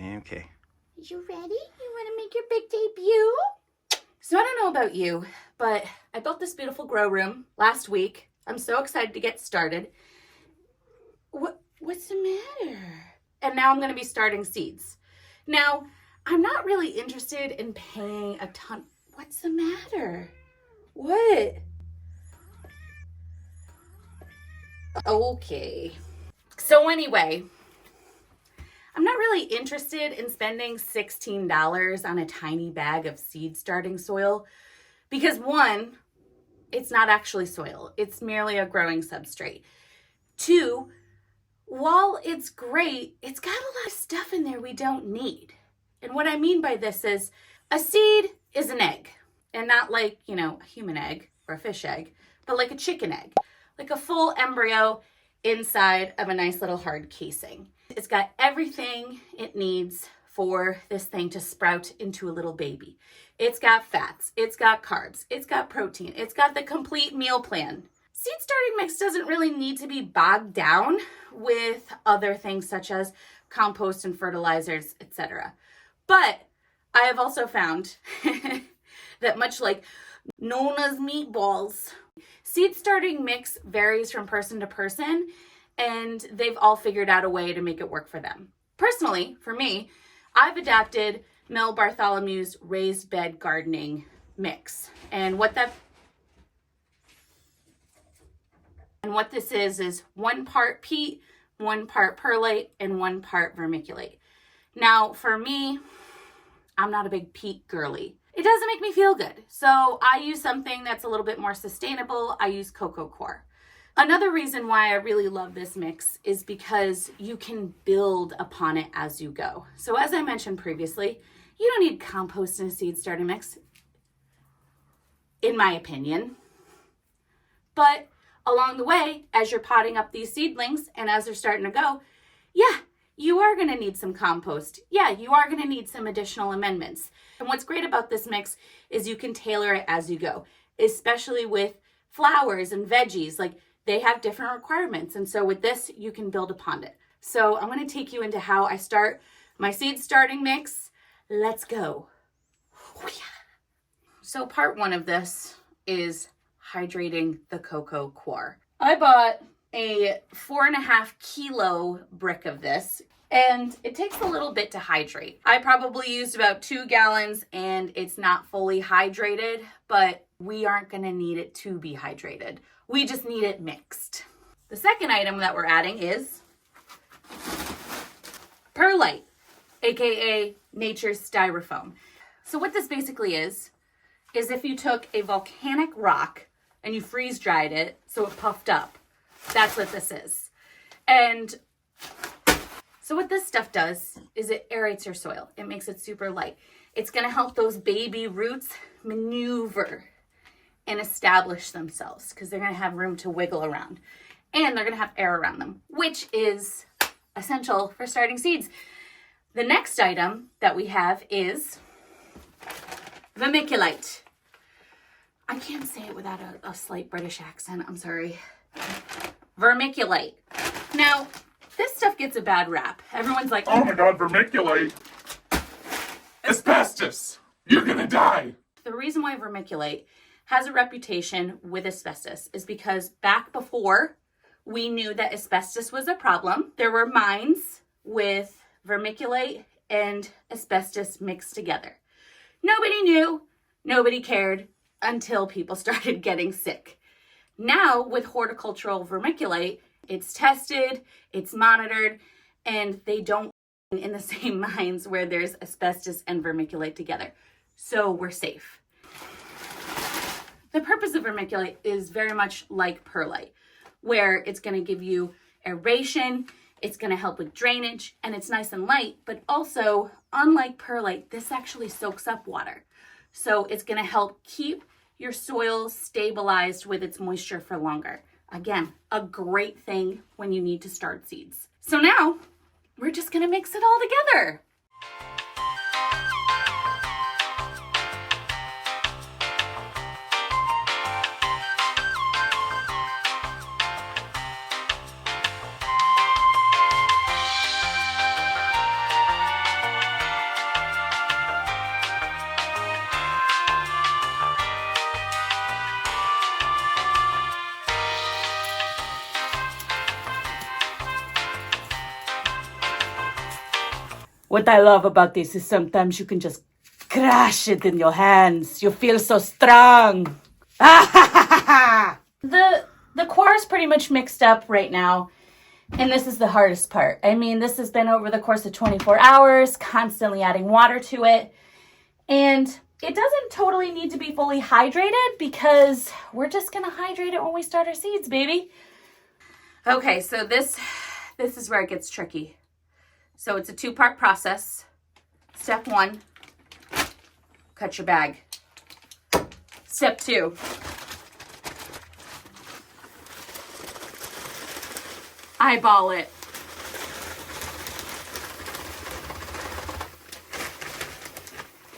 Okay. Are you ready? You want to make your big debut? So I don't know about you, but I built this beautiful grow room last week. I'm so excited to get started. What's the matter? And now I'm going to be starting seeds. Now, I'm not really interested in paying a ton. What's the matter? What? Okay. So anyway, I'm not really interested in spending $16 on a tiny bag of seed starting soil because one, it's not actually soil. It's merely a growing substrate. Two, while it's great, it's got a lot of stuff in there we don't need. And what I mean by this is a seed is an egg, and not like, a human egg or a fish egg, but like a chicken egg, like a full embryo inside of a nice little hard casing. It's got everything it needs for this thing to sprout into a little baby. It's got fats, it's got carbs, it's got protein, it's got the complete meal plan. Seed starting mix doesn't really need to be bogged down with other things such as compost and fertilizers, etc. But I have also found that much like Nona's meatballs, seed starting mix varies from person to person, and they've all figured out a way to make it work for them. Personally, for me, I've adapted Mel Bartholomew's raised bed gardening mix. And what this is 1 part peat, 1 part perlite, and 1 part vermiculite. Now, for me, I'm not a big peat girly. It doesn't make me feel good. So I use something that's a little bit more sustainable. I use cocoa coir. Another reason why I really love this mix is because you can build upon it as you go. So as I mentioned previously, you don't need compost in a seed starting mix, in my opinion. But along the way, as you're potting up these seedlings and as they're starting to go, yeah, you are going to need some compost. Yeah, you are going to need some additional amendments. And what's great about this mix is you can tailor it as you go, especially with flowers and veggies. Like, they have different requirements. And so with this, you can build upon it. So I'm going to take you into how I start my seed starting mix. Let's go. So part 1 of this is hydrating the cocoa coir. I bought a 4.5 kilo brick of this, and it takes a little bit to hydrate. I probably used about 2 gallons, and it's not fully hydrated, but we aren't going to need it to be hydrated. We just need it mixed. The second item that we're adding is perlite, aka nature's styrofoam. So what this basically is if you took a volcanic rock and you freeze dried it so it puffed up, that's what this is. And so what this stuff does is it aerates your soil. It makes it super light. It's going to help those baby roots maneuver and establish themselves because they're going to have room to wiggle around. And they're going to have air around them, which is essential for starting seeds. The next item that we have is vermiculite. I can't say it without a slight British accent. I'm sorry. Vermiculite. Now, this stuff gets a bad rap. Everyone's like, oh my God, vermiculite. Asbestos. You're gonna die. The reason why vermiculite has a reputation with asbestos is because back before we knew that asbestos was a problem, there were mines with vermiculite and asbestos mixed together. Nobody knew, nobody cared until people started getting sick. Now with horticultural vermiculite, it's tested, it's monitored, and they don't in the same mines where there's asbestos and vermiculite together. So we're safe. The purpose of vermiculite is very much like perlite, where it's going to give you aeration, it's going to help with drainage, and it's nice and light, but also, unlike perlite, this actually soaks up water. So it's going to help keep your soil stabilized with its moisture for longer. Again, a great thing when you need to start seeds. So now, we're just going to mix it all together. What I love about this is sometimes you can just crush it in your hands. You feel so strong. The coir is pretty much mixed up right now. And this is the hardest part. I mean, this has been over the course of 24 hours, constantly adding water to it. And it doesn't totally need to be fully hydrated because we're just going to hydrate it when we start our seeds, baby. Okay, so this is where it gets tricky. So it's a 2-part process. Step 1, cut your bag. Step 2, eyeball it.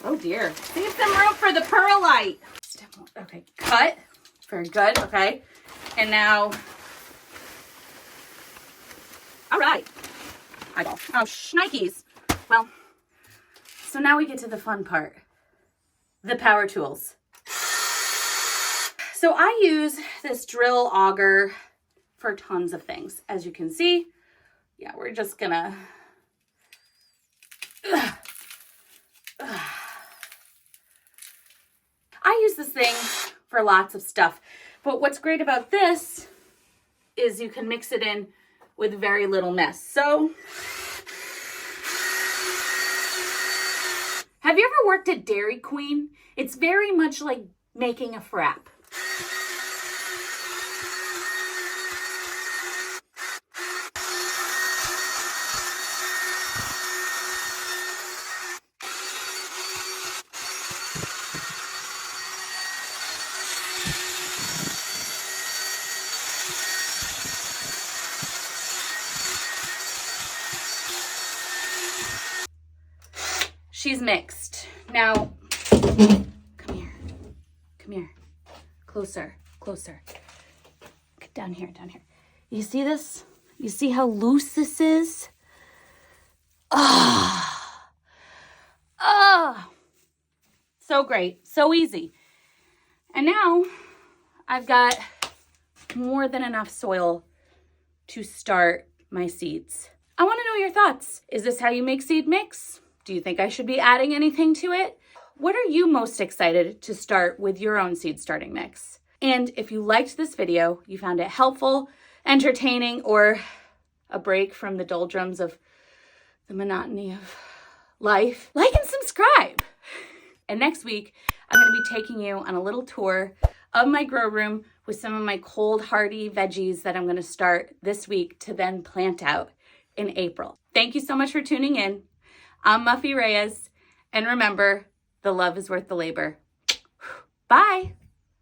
Oh dear. Leave some room for the perlite. Step 1, okay, cut. Very good, okay. And now, all right. Eyeball. Oh, shnikes. Well, so now we get to the fun part. The power tools. So I use this drill auger for tons of things. As you can see, yeah, we're just gonna... I use this thing for lots of stuff, but what's great about this is you can mix it in with very little mess. So, have you ever worked at Dairy Queen? It's very much like making a frap. She's mixed. Now, come here. Come here. Closer, closer. Get down here, down here. You see this? You see how loose this is? Ah. Ah. So great. So easy. And now I've got more than enough soil to start my seeds. I want to know your thoughts. Is this how you make seed mix? Do you think I should be adding anything to it? What are you most excited to start with your own seed starting mix? And if you liked this video, you found it helpful, entertaining, or a break from the doldrums of the monotony of life, like and subscribe. And next week, I'm going to be taking you on a little tour of my grow room with some of my cold, hardy veggies that I'm going to start this week to then plant out in April. Thank you so much for tuning in. I'm Bonnie Reyes, and remember, the love is worth the labor. Bye.